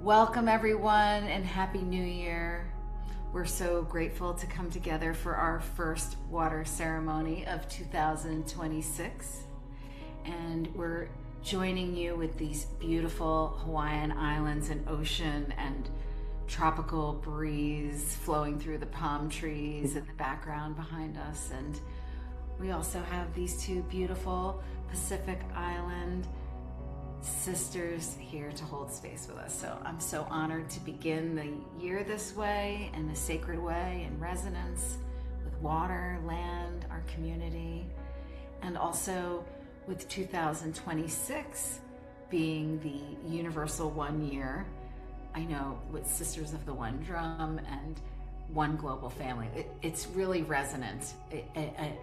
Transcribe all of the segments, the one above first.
Welcome everyone and Happy New Year. We're so grateful to come together for our first water ceremony of 2026. And we're joining you with these beautiful Hawaiian islands and ocean and tropical breeze flowing through the palm trees in the background behind us. And we also have these two beautiful Pacific Island sisters here to hold space with us. So I'm so honored to begin the year this way, in a sacred way, in resonance with water, land, our community, and also with 2026 being the universal 1 year. I know with Sisters of the One Drum and One Global Family, it's really resonant.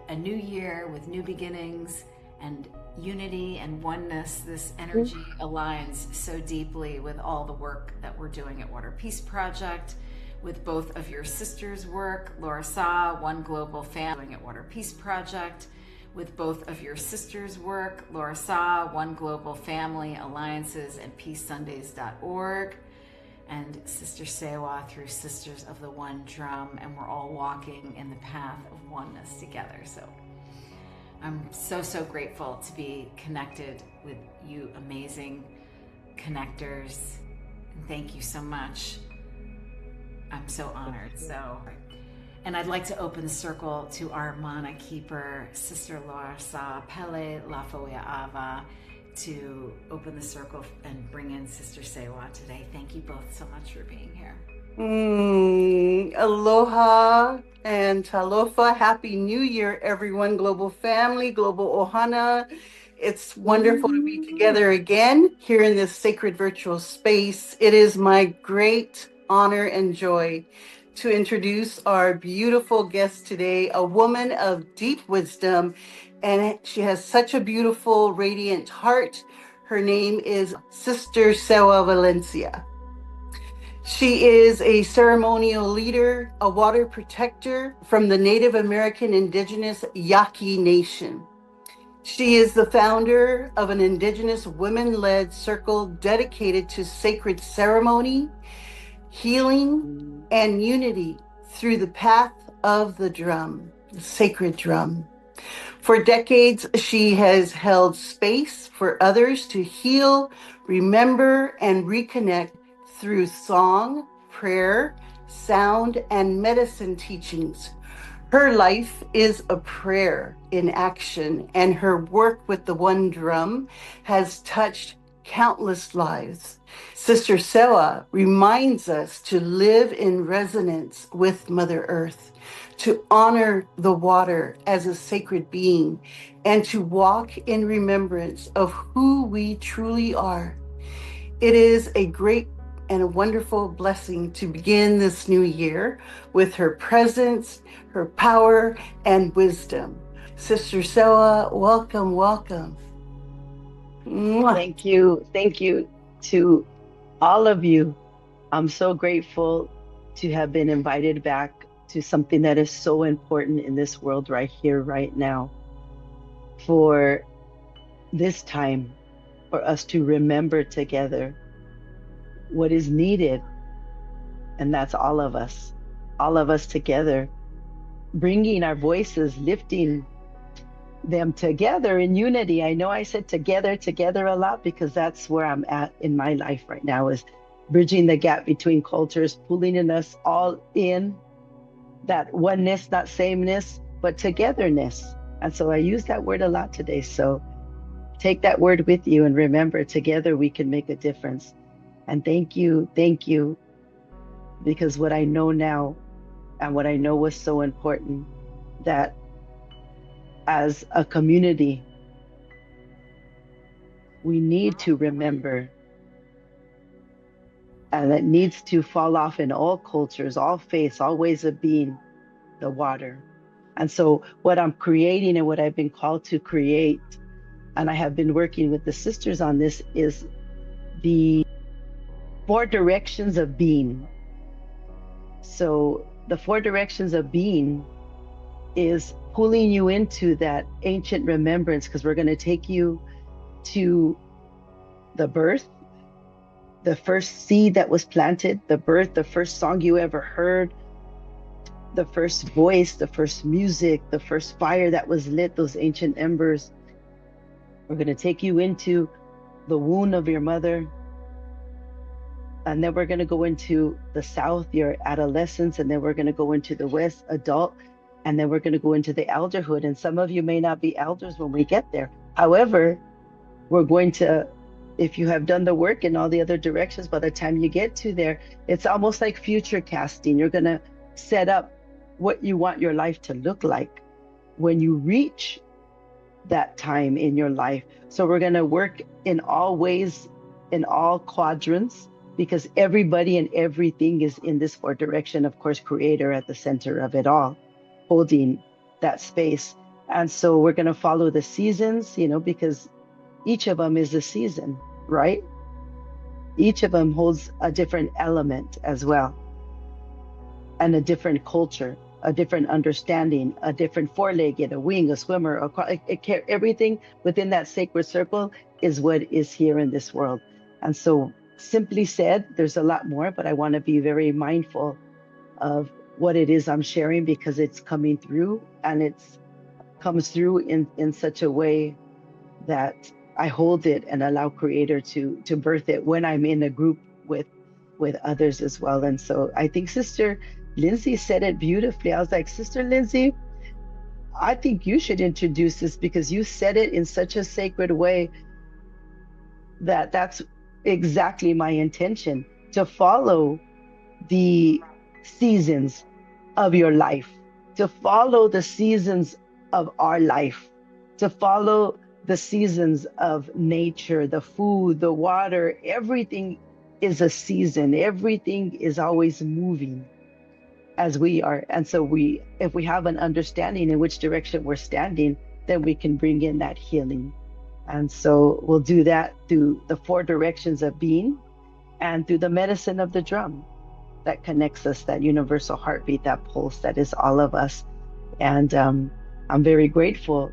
A new year with new beginnings and unity and oneness. This energy aligns so deeply with all the work that we're doing at Water Peace Project, with both of your sisters' work, LauraSa, One Global Family at Water Peace Project, with both of your sisters' work, LauraSa, One Global Family Alliances and PeaceSundays.org, and Sister Sewa through Sisters of the One Drum, and we're all walking in the path of oneness together. So I'm so grateful to be connected with you amazing connectors. And thank you so much. I'm so honored. And I'd like to open the circle to our mana keeper, Sister LauraSa, Pele, Lafoia Ava, to open the circle and bring in Sister Sewa today. Thank you both so much for being here. Aloha and talofa. Happy New Year, everyone. Global family, global ohana. It's wonderful to be together again here in this sacred virtual space. It is my great honor and joy to introduce our beautiful guest today, a woman of deep wisdom, and she has such a beautiful, radiant heart. Her name is Sister Sewa Valencia. She is a ceremonial leader, a water protector from the Native American Indigenous Yaqui Nation. She is the founder of an Indigenous women-led circle dedicated to sacred ceremony, healing, and unity through the path of the drum, the sacred drum. For decades, she has held space for others to heal, remember, and reconnect through song, prayer, sound, and medicine teachings. Her life is a prayer in action, and her work with the One Drum has touched countless lives. Sister Sewa reminds us to live in resonance with Mother Earth, to honor the water as a sacred being, and to walk in remembrance of who we truly are. It is a great and a wonderful blessing to begin this new year with her presence, her power, and wisdom. Sister Sewa, welcome, welcome. Thank you. Thank you to all of you. I'm so grateful to have been invited back to something that is so important in this world right here, right now, for this time, for us to remember together what is needed. And that's all of us together, bringing our voices, lifting them together in unity. I know I said together a lot because that's where I'm at in my life right now, is bridging the gap between cultures, pulling in us all in that oneness, not sameness, but togetherness. And so I use that word a lot today. So take that word with you and remember, together we can make a difference. And thank you, because what I know now and what I know was so important, that as a community, we need to remember, and it needs to fall off in all cultures, all faiths, all ways of being, the water. And so what I'm creating and what I've been called to create, and I have been working with the sisters on this, is the 4 directions of being. So the 4 directions of being is pulling you into that ancient remembrance, because we're going to take you to the birth, the first seed that was planted, the birth, the first song you ever heard, the first voice, the first music, the first fire that was lit, those ancient embers. We're going to take you into the womb of your mother. And then we're going to go into the south, your adolescence. And then we're going to go into the west, adult. And then we're going to go into the elderhood. And some of you may not be elders when we get there. However, we're going to, if you have done the work in all the other directions, by the time you get to there, it's almost like future casting. You're going to set up what you want your life to look like when you reach that time in your life. So we're going to work in all ways, in all quadrants, because everybody and everything is in this four direction, of course, creator at the center of it all, holding that space. And so we're going to follow the seasons, because each of them is a season, right? Each of them holds a different element as well, and a different culture, a different understanding, a different four-legged, a wing, a swimmer, everything within that sacred circle is what is here in this world. And so simply said, there's a lot more, but I want to be very mindful of what it is I'm sharing, because it's coming through, and it's comes through in such a way that I hold it and allow creator to birth it when I'm in a group with others as well. And so I think Sister Lindsay said it beautifully. I was like, Sister Lindsay, I think you should introduce this, because you said it in such a sacred way that that's exactly my intention, to follow the seasons of your life, to follow the seasons of our life, to follow the seasons of nature, the food, the water. Everything is a season. Everything is always moving as we are. And so if we have an understanding in which direction we're standing, then we can bring in that healing. And so we'll do that through the four directions of being, and through the medicine of the drum that connects us, that universal heartbeat, that pulse that is all of us. And I'm very grateful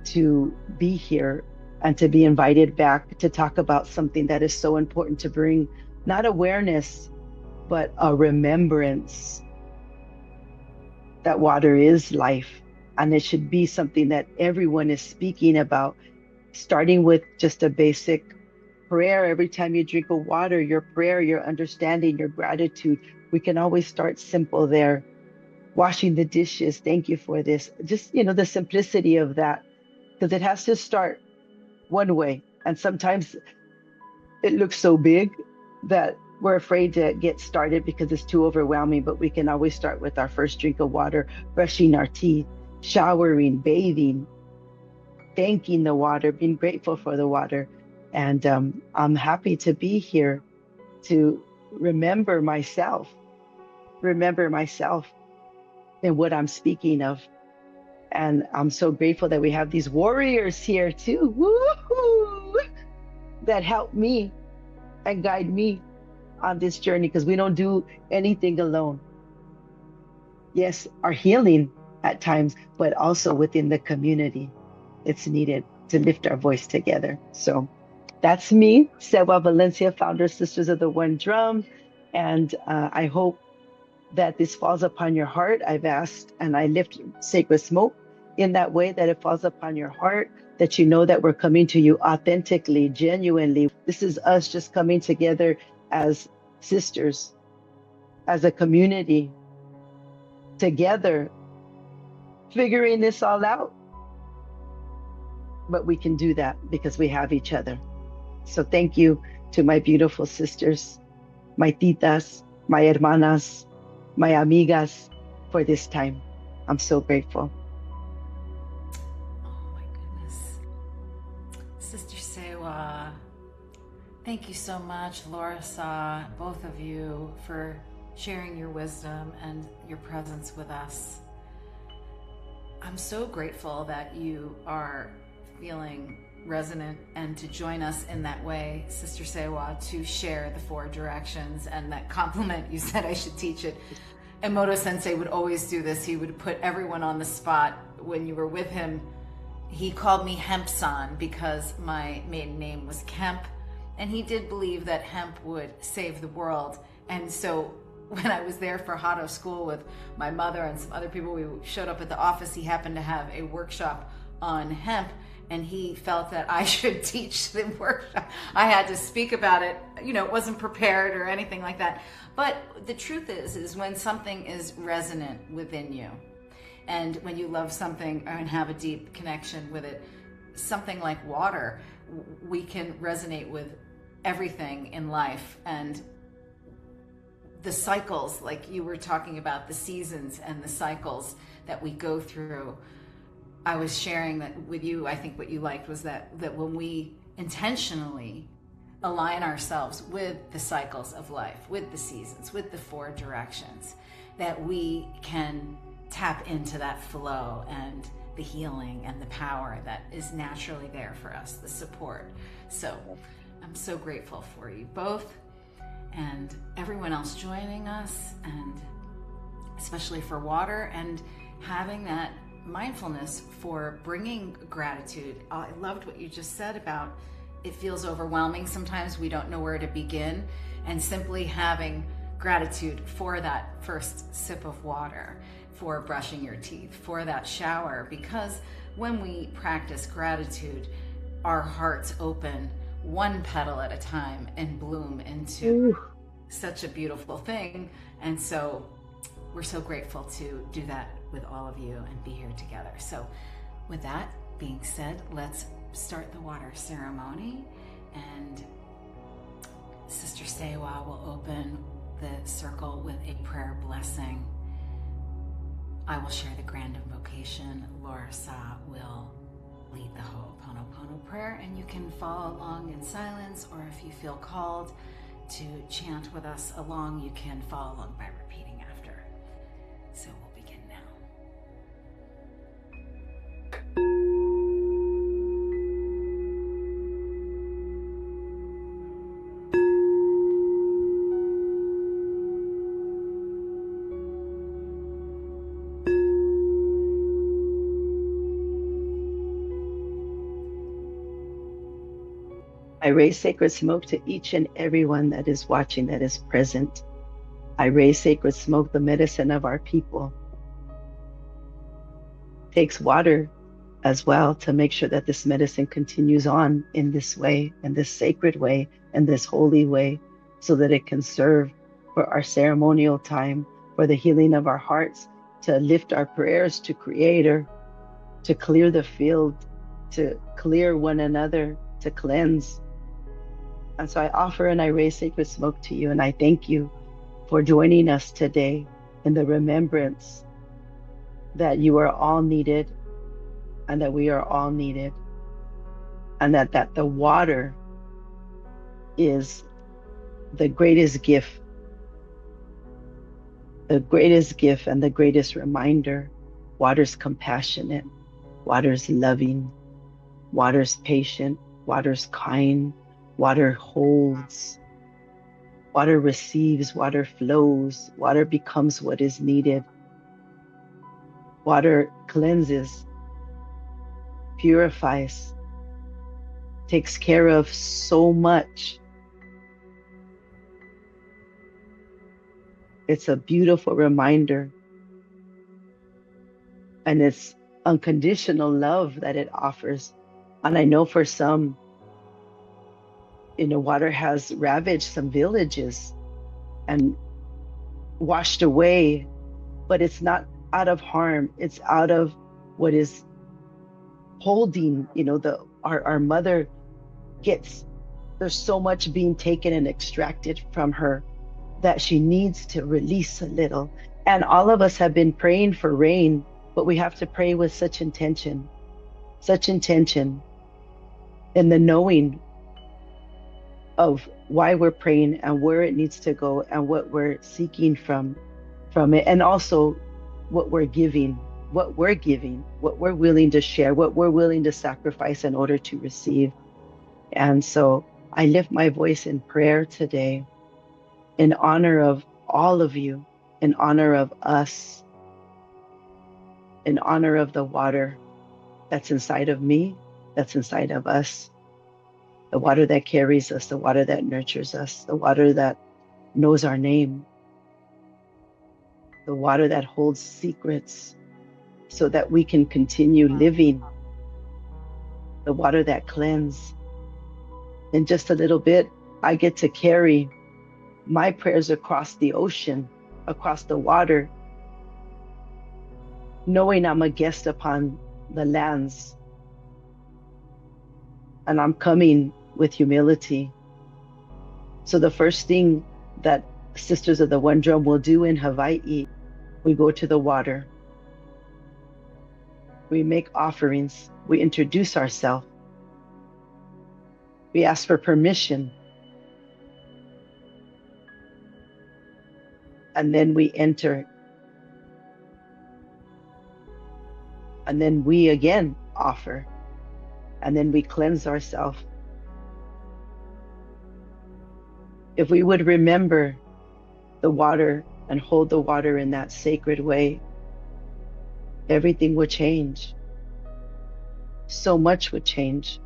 to be here and to be invited back to talk about something that is so important, to bring not awareness, but a remembrance that water is life. And it should be something that everyone is speaking about, starting with just a basic prayer. Every time you drink a water, your prayer, your understanding, your gratitude, we can always start simple there. Washing the dishes, thank you for this. Just, the simplicity of that, because it has to start one way. And sometimes it looks so big that we're afraid to get started because it's too overwhelming. But we can always start with our first drink of water, brushing our teeth, showering, bathing, thanking the water, being grateful for the water. And I'm happy to be here to remember myself and what I'm speaking of. And I'm so grateful that we have these warriors here too, woo-hoo, that help me and guide me on this journey, because we don't do anything alone. Yes, our healing at times, but also within the community, it's needed to lift our voice together. So that's me, Sewa Valencia, founder, Sisters of the One Drum. And I hope that this falls upon your heart. I've asked, and I lift sacred smoke in that way, that it falls upon your heart, that you know that we're coming to you authentically, genuinely. This is us just coming together as sisters, as a community, together, figuring this all out. But we can do that because we have each other. So thank you to my beautiful sisters, my titas, my hermanas, my amigas, for this time. I'm so grateful. Oh my goodness. Sister Sewa, thank you so much, LauraSa, both of you, for sharing your wisdom and your presence with us. I'm so grateful that you are feeling resonant and to join us in that way, Sister Sewa, to share the four directions and that compliment you said I should teach it. Emoto Sensei would always do this. He would put everyone on the spot. When you were with him, he called me Hemp-san because my maiden name was Kemp, And he did believe that hemp would save the world. And so when I was there for Hado School with my mother and some other people, we showed up at the office. He happened to have a workshop on hemp, and he felt that I should teach the workshop. I had to speak about it. You know, it wasn't prepared or anything like that. But the truth is when something is resonant within you, and when you love something and have a deep connection with it, something like water, we can resonate with everything in life. And the cycles, like you were talking about, the seasons and the cycles that we go through. I was sharing that with you. I think what you liked was that when we intentionally align ourselves with the cycles of life, with the seasons, with the 4 directions, that we can tap into that flow and the healing and the power that is naturally there for us, the support. So I'm so grateful for you both and everyone else joining us, and especially for water and having that mindfulness for bringing gratitude. I loved what you just said about it feels overwhelming. Sometimes we don't know where to begin, and simply having gratitude for that first sip of water, for brushing your teeth, for that shower, because when we practice gratitude, our hearts open one petal at a time and bloom into such a beautiful thing. And so we're so grateful to do that with all of you and be here together. So with that being said, let's start the water ceremony, and Sister Sewa will open the circle with a prayer blessing. I will share the grand invocation. LauraSa will lead the Ho'oponopono prayer, and you can follow along in silence, or if you feel called to chant with us along, you can follow along by repeating after. So we'll begin now. I raise sacred smoke to each and everyone that is watching, that is present. I raise sacred smoke, the medicine of our people. It takes water as well to make sure that this medicine continues on in this way, in this sacred way, in this holy way, so that it can serve for our ceremonial time, for the healing of our hearts, to lift our prayers to Creator, to clear the field, to clear one another, to cleanse. And so I offer and I raise sacred smoke to you, and I thank you for joining us today in the remembrance that you are all needed, and that we are all needed, and that the water is the greatest gift and the greatest reminder. Water's compassionate, water's loving, water's patient, water's kind, water holds, water receives, water flows, water becomes what is needed. Water cleanses, purifies, takes care of so much. It's a beautiful reminder, and it's unconditional love that it offers. And I know for some, water has ravaged some villages and washed away, but it's not out of harm. It's out of what is holding, our mother there's so much being taken and extracted from her that she needs to release a little. And all of us have been praying for rain, but we have to pray with such intention in the knowing of why we're praying and where it needs to go and what we're seeking from it, and also what we're giving, what we're willing to share, what we're willing to sacrifice in order to receive. And so I lift my voice in prayer today in honor of all of you, in honor of us, in honor of the water that's inside of me, that's inside of us, the water that carries us, the water that nurtures us, the water that knows our name, the water that holds secrets so that we can continue living, the water that cleanses. In just a little bit, I get to carry my prayers across the ocean, across the water, knowing I'm a guest upon the lands. And I'm coming with humility. So the first thing that Sisters of the One Drum will do in Hawaii, we go to the water. We make offerings. We introduce ourselves. We ask for permission. And then we enter. And then we again offer. And then we cleanse ourselves. If we would remember the water and hold the water in that sacred way, everything would change. So much would change.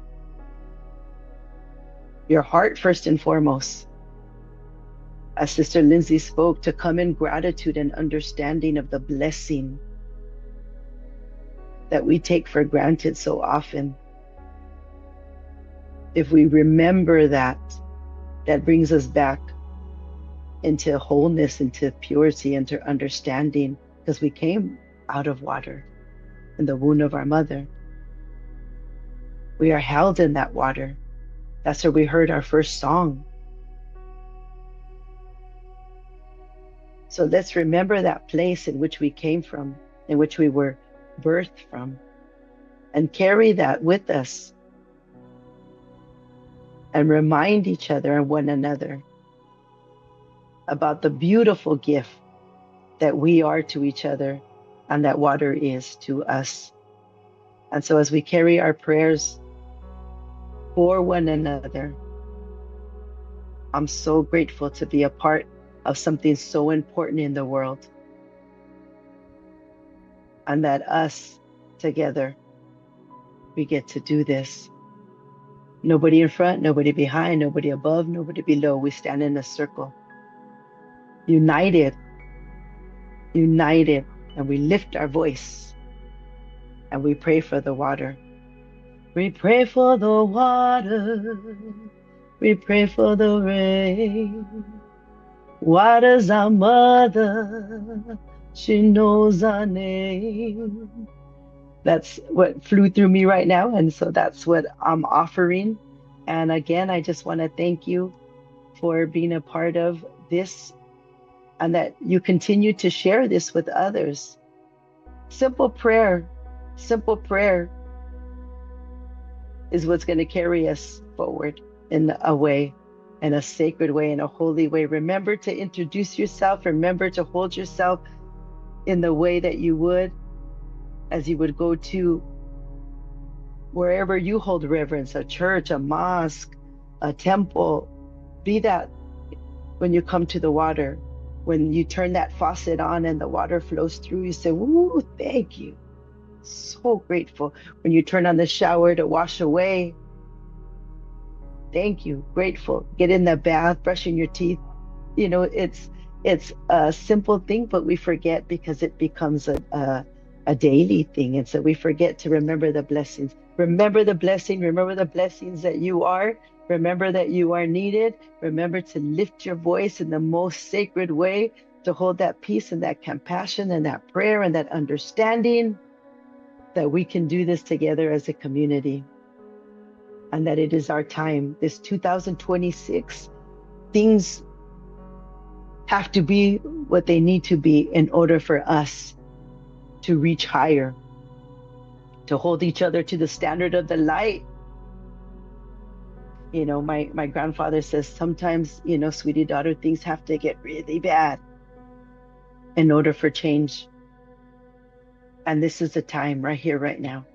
Your heart, first and foremost. As Sister Lindsay spoke, to come in gratitude and understanding of the blessing that we take for granted so often. If we remember that, that brings us back into wholeness, into purity, into understanding, because we came out of water in the womb of our mother. We are held in that water. That's where we heard our first song. So let's remember that place in which we came from, in which we were birthed from, and carry that with us. And remind each other and one another about the beautiful gift that we are to each other and that water is to us. And so as we carry our prayers for one another, I'm so grateful to be a part of something so important in the world. And that us together, we get to do this. Nobody in front, nobody behind, nobody above, nobody below. We stand in a circle, united, and we lift our voice and we pray for the water. We pray for the water. We pray for the rain. Water's our mother. She knows our name. That's what flew through me right now. And so that's what I'm offering. And again, I just want to thank you for being a part of this and that you continue to share this with others. Simple prayer is what's going to carry us forward in a way, in a sacred way, in a holy way. Remember to introduce yourself. Remember to hold yourself in the way that you would as you would go to wherever you hold reverence, a church, a mosque, a temple. Be that when you come to the water, when you turn that faucet on and the water flows through, you say, "Ooh, thank you. So grateful." When you turn on the shower to wash away, thank you, grateful. Get in the bath, brushing your teeth. You know, it's a simple thing, but we forget because it becomes a daily thing. And so we forget to remember the blessings. Remember the blessing. Remember the blessings that you are. Remember that you are needed. Remember to lift your voice in the most sacred way, to hold that peace and that compassion and that prayer and that understanding that we can do this together as a community. And that it is our time. This 2026, things have to be what they need to be in order for us to reach higher, to hold each other to the standard of the light. You know, my grandfather says sometimes, you know, sweetie daughter, things have to get really bad in order for change. And this is the time right here, right now,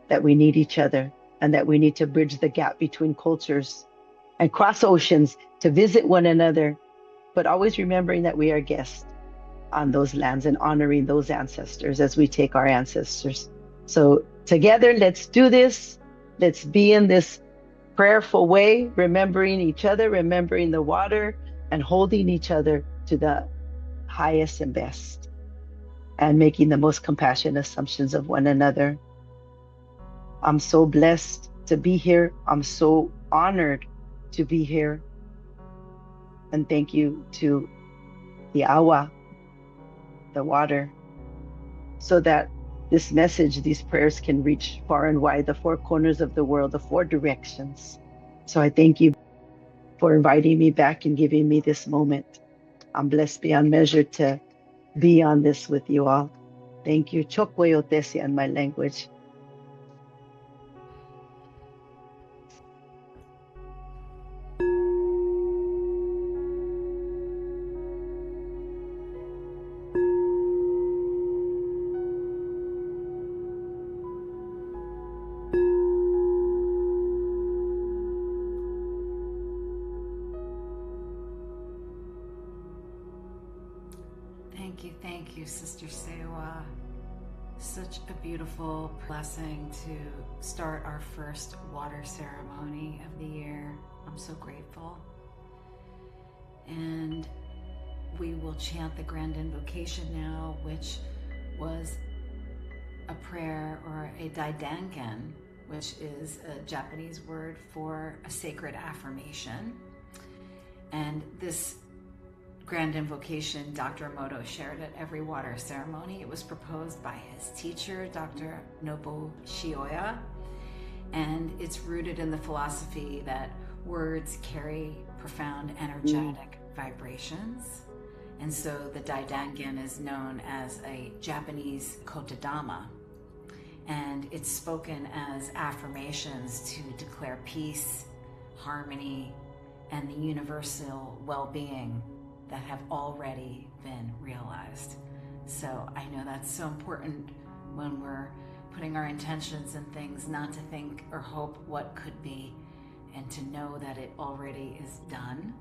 that we need each other and that we need to bridge the gap between cultures and cross oceans to visit one another, but always remembering that we are guests on those lands and honoring those ancestors as we take our ancestors. So together, let's do this. Let's be in this prayerful way, remembering each other, remembering the water, and holding each other to the highest and best, and making the most compassionate assumptions of one another. I'm so blessed to be here. I'm so honored to be here. And thank you to the awa, the water, so that this message, these prayers can reach far and wide, the four corners of the world, the four directions. So I thank you for inviting me back and giving me this moment. I'm blessed beyond measure to be on this with you all. Thank you. Chokwe Otesia in my language. Thank you, Sister Sewa. Such a beautiful blessing to start our first water ceremony of the year. I'm so grateful. And we will chant the Grand Invocation now, which was a prayer or a daidangen, which is a Japanese word for a sacred affirmation. And this Grand Invocation, Dr. Emoto shared at every water ceremony. It was proposed by his teacher, Dr. Nobu Shioya, and it's rooted in the philosophy that words carry profound energetic vibrations. And so the daidangen is known as a Japanese kotodama, and it's spoken as affirmations to declare peace, harmony, and the universal well-being that have already been realized. So I know that's so important when we're putting our intentions in things, not to think or hope what could be, and to know that it already is done.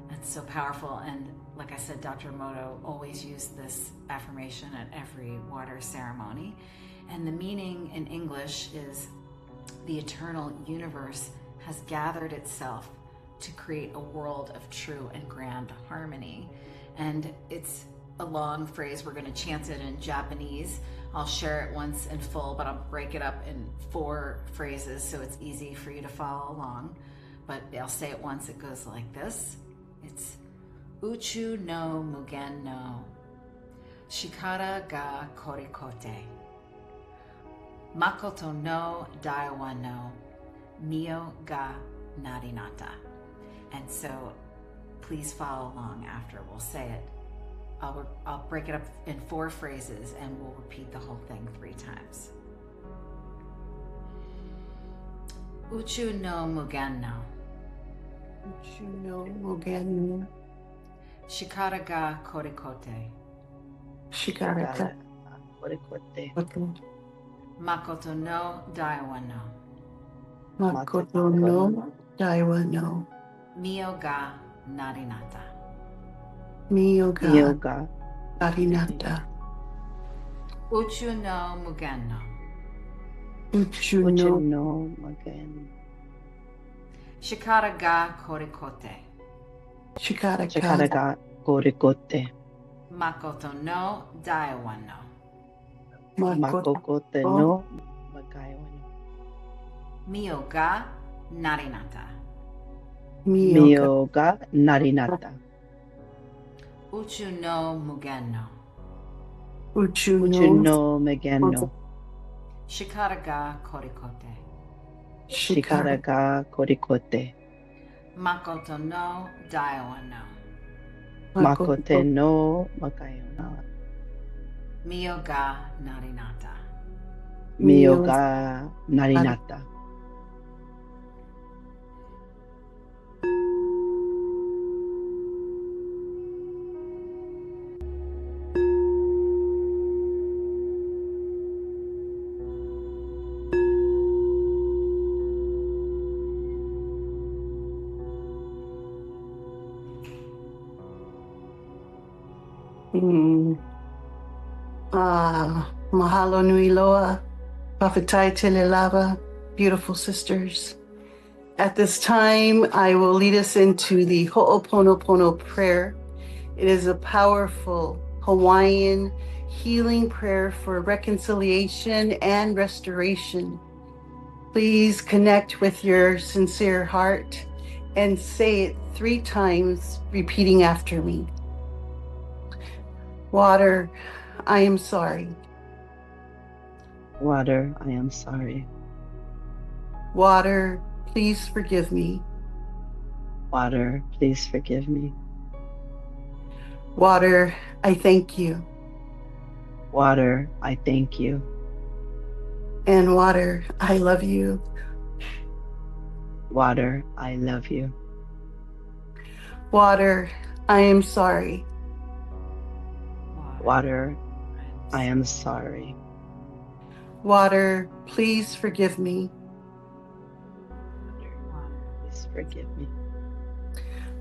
That's so powerful. And like I said, Dr. Emoto always used this affirmation at every water ceremony. And the meaning in English is the eternal universe has gathered itself to create a world of true and grand harmony. And it's a long phrase. We're going to chant it in Japanese. I'll share it once in full, but I'll break it up in 4 phrases so it's easy for you to follow along. But I'll say it once. It goes like this. It's Uchu no Mugen no Shikara ga Korikote Makoto no Daiwa no Mio ga Narinata. And so please follow along after we'll say it. I'll break it up in 4 phrases and we'll repeat the whole thing 3 times. Uchu no Mugen no Uchu no Mugen no Shikara ga Korikote Shikara ga Korikote Makoto no Daiwa no Makoto no Daiwa no Mio ga Narinata. Mio ga Narinata. Uchu no Mugen no Uchu no Mugen. Shikara ga Korikote Shikara ga Korikote Makoto no Daiwa no Makokote no Magaiwa no Mio ga Narinata. Mio ga Narinata. Uchu no Mugen no Uchu no Mugen no Shikara ga Korikote Shikara ga Korikote Makoto no Daiwa no Makote no Magaiwa no Mio ga Narinata. Mio ga Narinata. Mahalo nui loa, Papatai tele lava, beautiful sisters. At this time, I will lead us into the Ho'oponopono prayer. It is a powerful Hawaiian healing prayer for reconciliation and restoration. Please connect with your sincere heart and say it 3 times, repeating after me. Water, I am sorry. Water, I am sorry. Water, please forgive me. Water, please forgive me. Water, I thank you. Water, I thank you. And water, I love you. Water, I love you. Water, I am sorry. Water, I am sorry. Water, please forgive me. Water, please forgive me.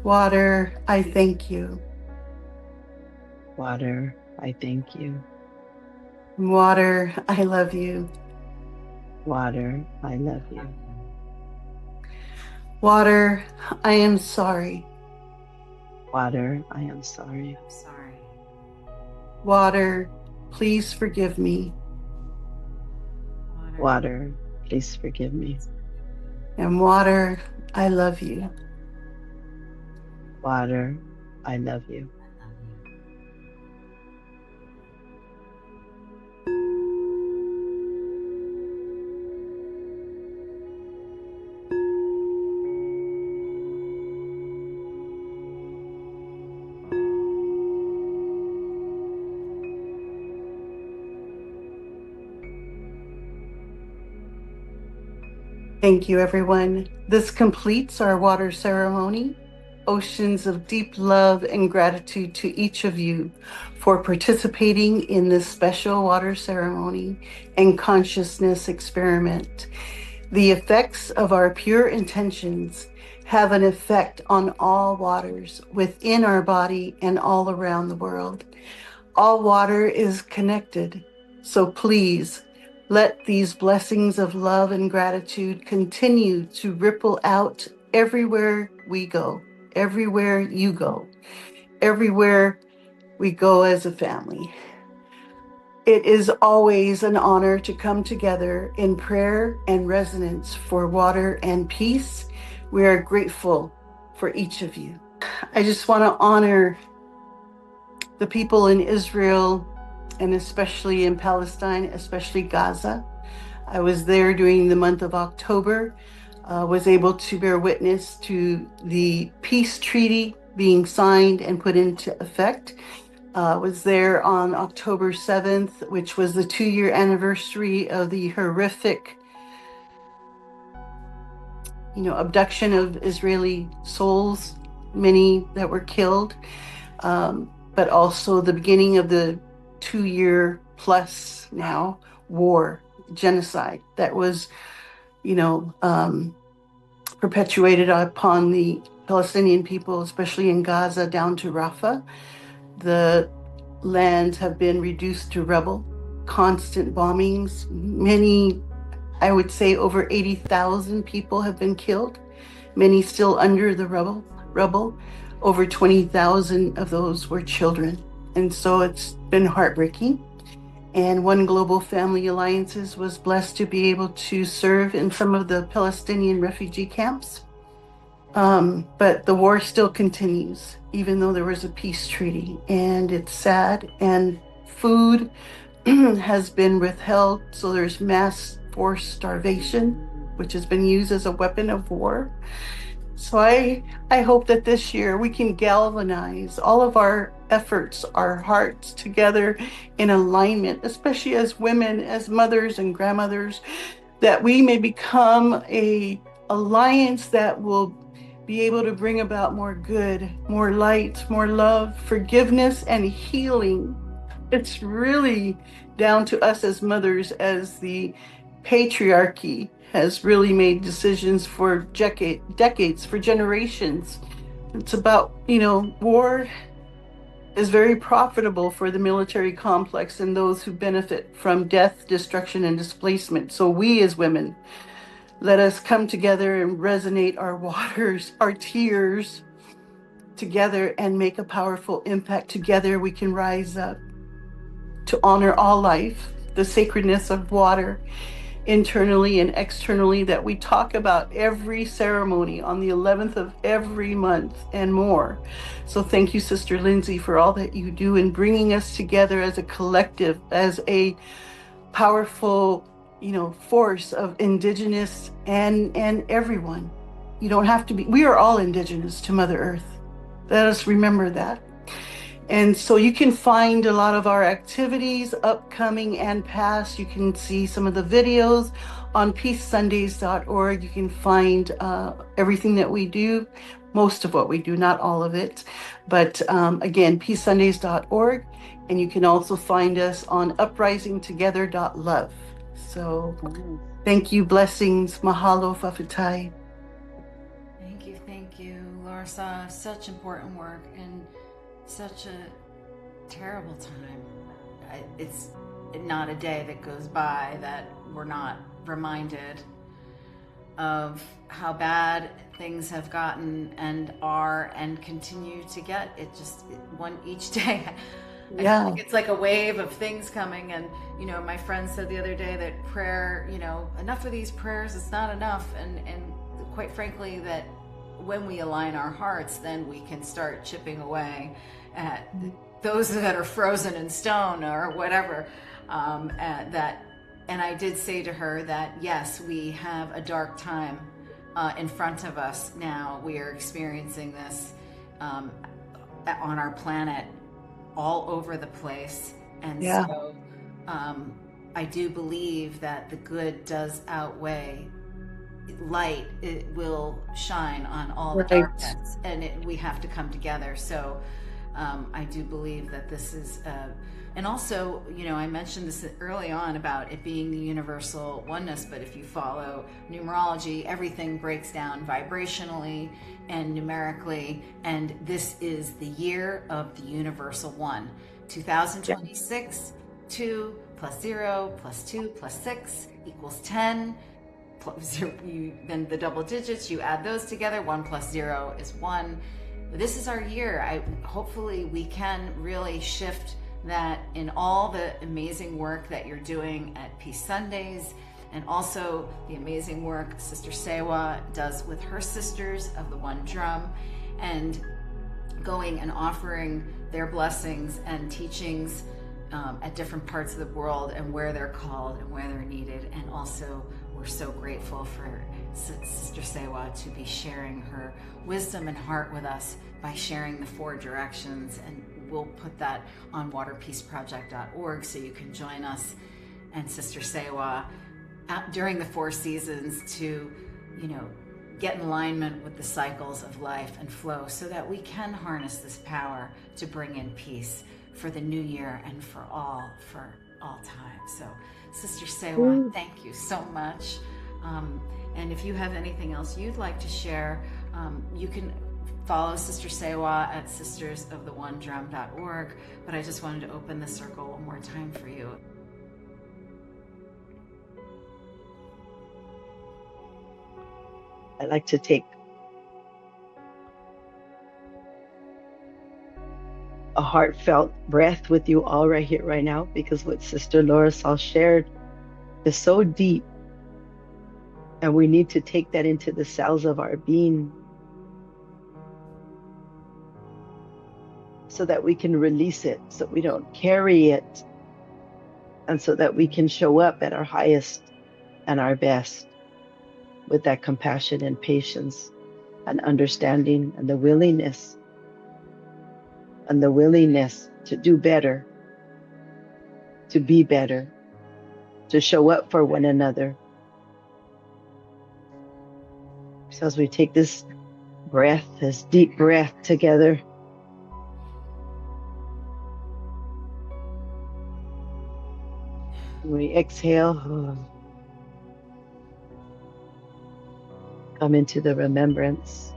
Water, I thank you. Water, I thank you. Water, I love you. Water, I love you. Water, I am sorry. Water, I am sorry. Water, please forgive me. Water, please forgive me. And water, I love you. Water, I love you. Thank you, everyone. This completes our water ceremony. Oceans of deep love and gratitude to each of you for participating in this special water ceremony and consciousness experiment. The effects of our pure intentions have an effect on all waters within our body and all around the world. All water is connected, so please let these blessings of love and gratitude continue to ripple out everywhere we go, everywhere you go, everywhere we go as a family. It is always an honor to come together in prayer and resonance for water and peace. We are grateful for each of you. I just want to honor the people in Israel and especially in Palestine, especially Gaza. I was there during the month of October, was able to bear witness to the peace treaty being signed and put into effect. Was there on October 7th, which was the 2-year anniversary of the horrific, abduction of Israeli souls, many that were killed, but also the beginning of the 2-year plus now war, genocide that was, perpetuated upon the Palestinian people, especially in Gaza down to Rafah. The lands have been reduced to rubble, constant bombings. Many, I would say over 80,000 people have been killed, many still under the rubble. Over 20,000 of those were children. And so it's been heartbreaking. And One Global Family Alliances was blessed to be able to serve in some of the Palestinian refugee camps. But the war still continues, even though there was a peace treaty, and it's sad. And food has been withheld, so there's mass forced starvation, which has been used as a weapon of war. So I hope that this year we can galvanize all of our efforts, our hearts together in alignment, especially as women, as mothers and grandmothers, that we may become an alliance that will be able to bring about more good, more light, more love, forgiveness, and healing. It's really down to us as mothers, as the patriarchy has really made decisions for decades, for generations. It's about, war is very profitable for the military complex and those who benefit from death, destruction, and displacement. So we as women Let us come together and resonate our waters, our tears together, and make a powerful impact. Together we can rise up to honor all life, the sacredness of water, internally and externally, that we talk about every ceremony on the 11th of every month and more. So thank you, Sister Lindsay, for all that you do in bringing us together as a collective, as a powerful, force of indigenous and everyone. You don't have to be, we are all indigenous to Mother Earth. Let us remember that. And so you can find a lot of our activities, upcoming and past. You can see some of the videos on peacesundays.org. You can find everything that we do, most of what we do, not all of it. But again, peacesundays.org. And you can also find us on uprisingtogether.love. So thank you, blessings, mahalo, fafitai. Thank you, LauraSa. Such important work and such a terrible time. It's not a day that goes by that we're not reminded of how bad things have gotten and are and continue to get. Each day. Yeah. I think it's like a wave of things coming. And, my friend said the other day that prayer, enough of these prayers, it's not enough. And quite frankly, that when we align our hearts, then we can start chipping away at those that are frozen in stone or whatever. And I did say to her that, yes, we have a dark time in front of us now. We are experiencing this on our planet all over the place. And so I do believe that the good does outweigh light. It will shine on all the darkness, and we have to come together. So I do believe that this is and also, I mentioned this early on about it being the universal oneness, but if you follow numerology, everything breaks down vibrationally and numerically, and this is the year of the universal one. 2026, 2 plus 0 plus 2 plus 6 equals 10. Then the double digits, you add those together, 1 plus 0 is 1. This is our year. Hopefully we can really shift that in all the amazing work that you're doing at Peace Sundays, and also the amazing work Sister Sewa does with her sisters of the One Drum, and going and offering their blessings and teachings at different parts of the world and where they're called and where they're needed. And also, we're so grateful for Sister Sewa to be sharing her wisdom and heart with us by sharing the 4 directions. And we'll put that on waterpeaceproject.org so you can join us and Sister Sewa during the 4 seasons to, get in alignment with the cycles of life and flow, so that we can harness this power to bring in peace for the new year and for all time. So Sister Sewa, thank you so much. And if you have anything else you'd like to share, you can follow Sister Sewa at sistersoftheonedrum.org. But I just wanted to open the circle one more time for you. I'd like to take a heartfelt breath with you all right here, right now, because what Sister LauraSa shared is so deep, and we need to take that into the cells of our being so that we can release it, so we don't carry it, and so that we can show up at our highest and our best with that compassion and patience and understanding and the willingness to do better, to be better, to show up for one another. So as we take this breath, this deep breath together, we exhale, come into the remembrance.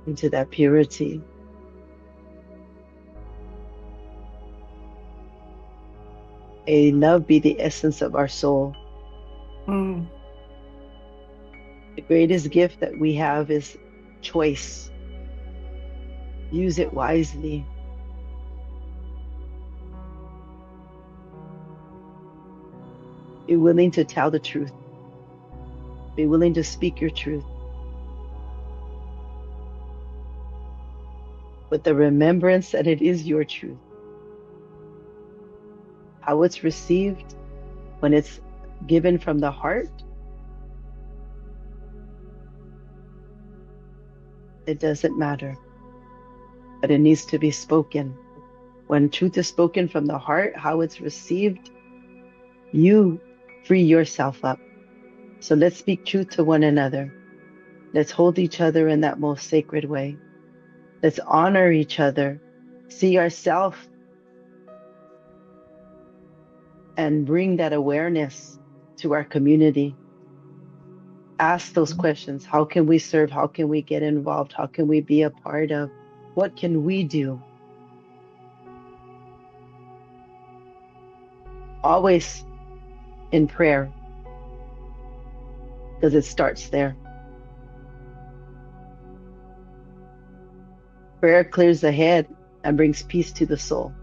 Into that purity. May love be the essence of our soul. Mm. The greatest gift that we have is choice. Use it wisely. Be willing to tell the truth. Be willing to speak your truth. With the remembrance that it is your truth. How it's received when it's given from the heart, it doesn't matter. But it needs to be spoken. When truth is spoken from the heart, how it's received, you free yourself up. So let's speak truth to one another. Let's hold each other in that most sacred way. Let's honor each other, see ourselves, and bring that awareness to our community. Ask those questions. How can we serve? How can we get involved? How can we be a part of? What can we do? Always in prayer, because it starts there. Prayer clears the head and brings peace to the soul.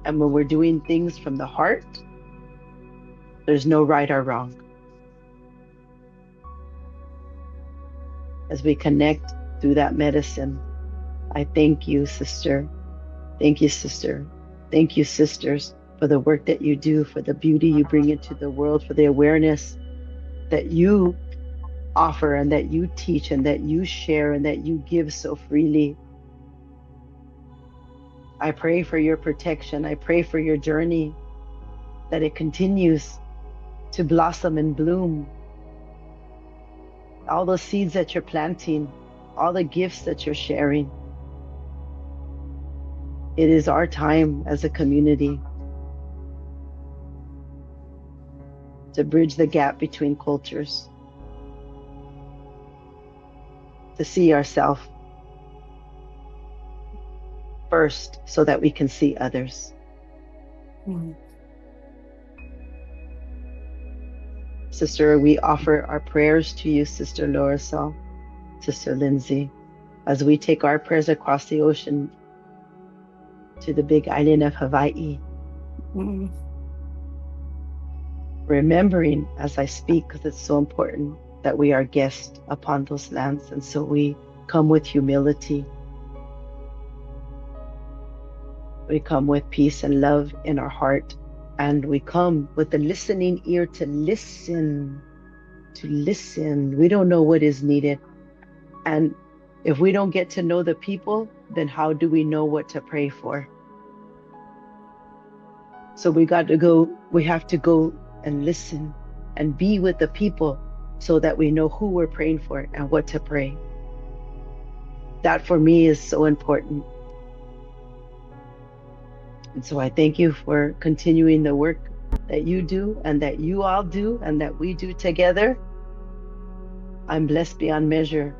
And when we're doing things from the heart, there's no right or wrong. As we connect through that medicine, I thank you, sister. Thank you, sister. Thank you, sisters, for the work that you do, for the beauty you bring into the world, for the awareness that you offer and that you teach and that you share and that you give so freely. I pray for your protection. I pray for your journey, that it continues to blossom and bloom. All the seeds that you're planting, all the gifts that you're sharing. It is our time as a community to bridge the gap between cultures, to see ourselves first so that we can see others. Mm. Sister, we offer our prayers to you, Sister LauraSa, Sister Lindsay, as we take our prayers across the ocean to the big island of Hawaii. Mm. Remembering as I speak, because it's so important, that we are guests upon those lands, and so we come with humility. We come with peace and love in our heart, and we come with a listening ear to listen, to listen. We don't know what is needed, and if we don't get to know the people, then how do we know what to pray for? So we have to go and listen and be with the people so that we know who we're praying for and what to pray. That for me is so important. And so I thank you for continuing the work that you do and that you all do and that we do together. I'm blessed beyond measure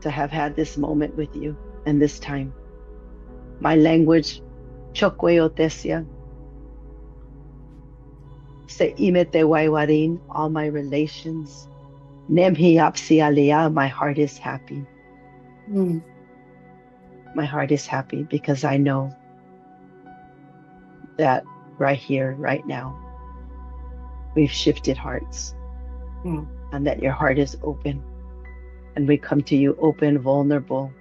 to have had this moment with you and this time. My language, Chokwe Otesia, Se Imete Waiwarin, all my relations. Nemhi Apsi Aliyah, my heart is happy. Mm. My heart is happy because I know that right here, right now, we've shifted hearts. Mm. And that your heart is open. And we come to you open, vulnerable,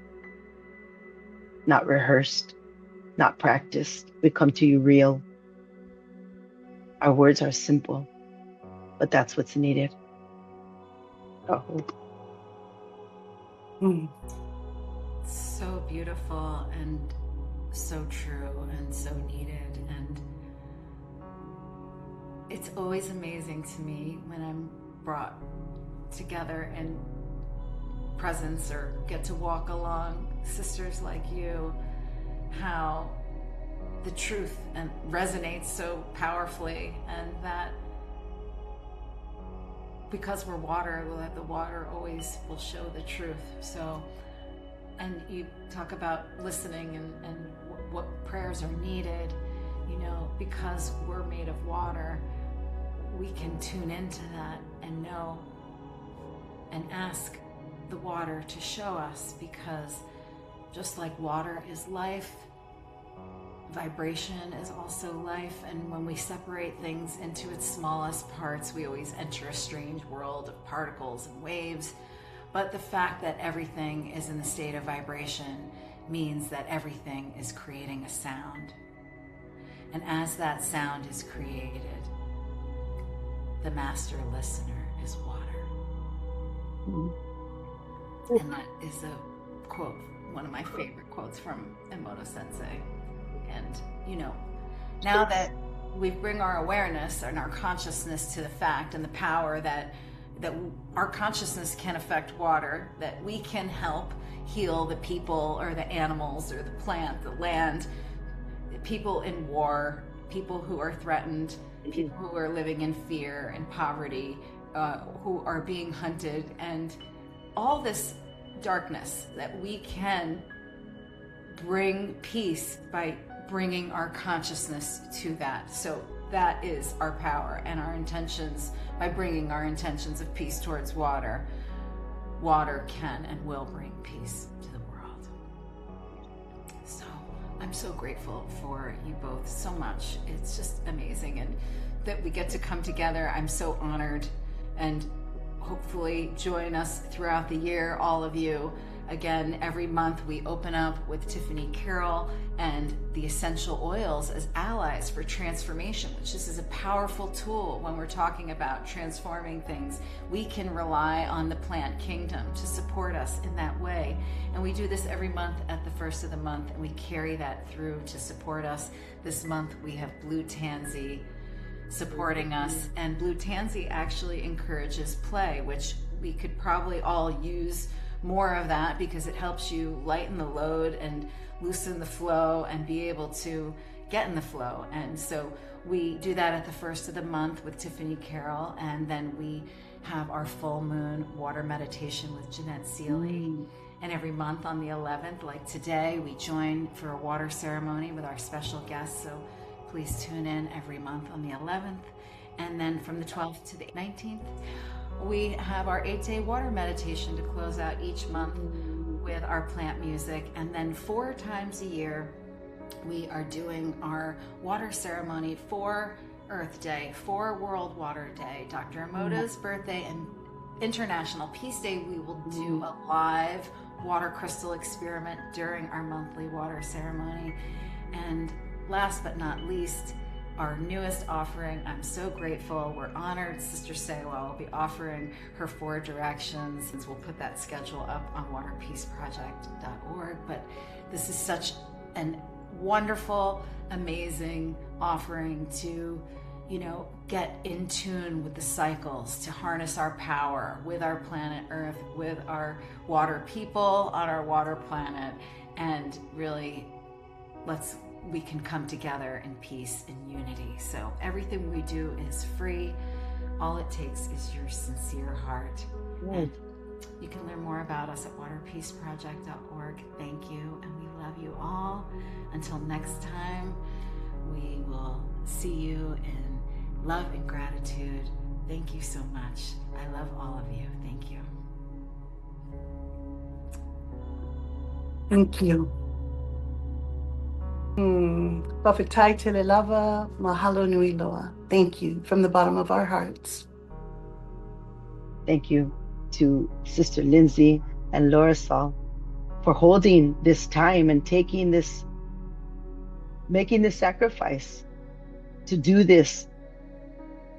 not rehearsed, not practiced. We come to you real. Our words are simple, but that's what's needed. Oh. Mm. So beautiful and so true and so needed. And it's always amazing to me when I'm brought together in presence or get to walk along sisters like you, how the truth and resonates so powerfully, and that because we're water, that the water always will show the truth. So, and you talk about listening and what prayers are needed, because we're made of water, we can tune into that and know and ask the water to show us, because just like water is life, vibration is also life, and when we separate things into its smallest parts, we always enter a strange world of particles and waves. But the fact that everything is in the state of vibration means that everything is creating a sound. And as that sound is created, the master listener is water. And that is a quote, one of my favorite quotes from Emoto Sensei. And, now that we bring our awareness and our consciousness to the fact and the power that our consciousness can affect water, that we can help heal the people or the animals or the plant, the land, the people in war, people who are threatened, people who are living in fear and poverty, who are being hunted, and all this darkness, that we can bring peace by bringing our consciousness to that. So that is our power and our intentions. By bringing our intentions of peace towards water, water can and will bring peace to the world. So I'm so grateful for you both so much. It's just amazing, and that we get to come together. I'm so honored, and hopefully join us throughout the year, all of you. Again, every month we open up with Tiffany Carroll and the essential oils as allies for transformation, which is a powerful tool when we're talking about transforming things. We can rely on the plant kingdom to support us in that way. And we do this every month at the first of the month, and we carry that through to support us. This month we have Blue Tansy supporting us, and Blue Tansy actually encourages play, which we could probably all use more of that, because it helps you lighten the load and loosen the flow and be able to get in the flow. And so we do that at the first of the month with Tiffany Carroll, and then we have our full moon water meditation with Jeanette Seeley. And every month on the 11th, like today, we join for a water ceremony with our special guests. So please tune in every month on the 11th. And then from the 12th to the 19th, we have our 8-day water meditation to close out each month with our plant music. And then 4 times a year, we are doing our water ceremony for Earth Day, for World Water Day, Dr. Emoto's birthday, and International Peace Day. We will do a live water crystal experiment during our monthly water ceremony. And last but not least, our newest offering. I'm so grateful. We're honored. Sister Sewa will be offering her 4 directions, and we'll put that schedule up on waterpeaceproject.org. But this is such an wonderful, amazing offering to, get in tune with the cycles, to harness our power with our planet Earth, with our water people on our water planet, and really we can come together in peace and unity. So everything we do is free. All it takes is your sincere heart. And you can learn more about us at waterpeaceproject.org. Thank you, and we love you all. Until next time, we will see you in love and gratitude. Thank you so much. I love all of you. Thank you. Thank you. Papatai Tele Lava, Mahalo Nui Loa. Thank you from the bottom of our hearts. Thank you to Sister Lindsay and LauraSa for holding this time and making this sacrifice to do this,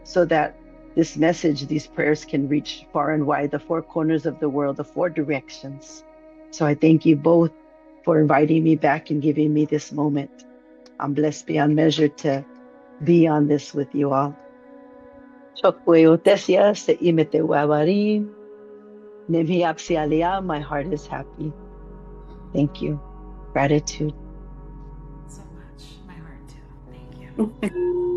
so that this message, these prayers can reach far and wide, the 4 corners of the world, the 4 directions. So I thank you both for inviting me back and giving me this moment. I'm blessed beyond measure to be on this with you all. My heart is happy. Thank you. Gratitude. So much. My heart too. Thank you.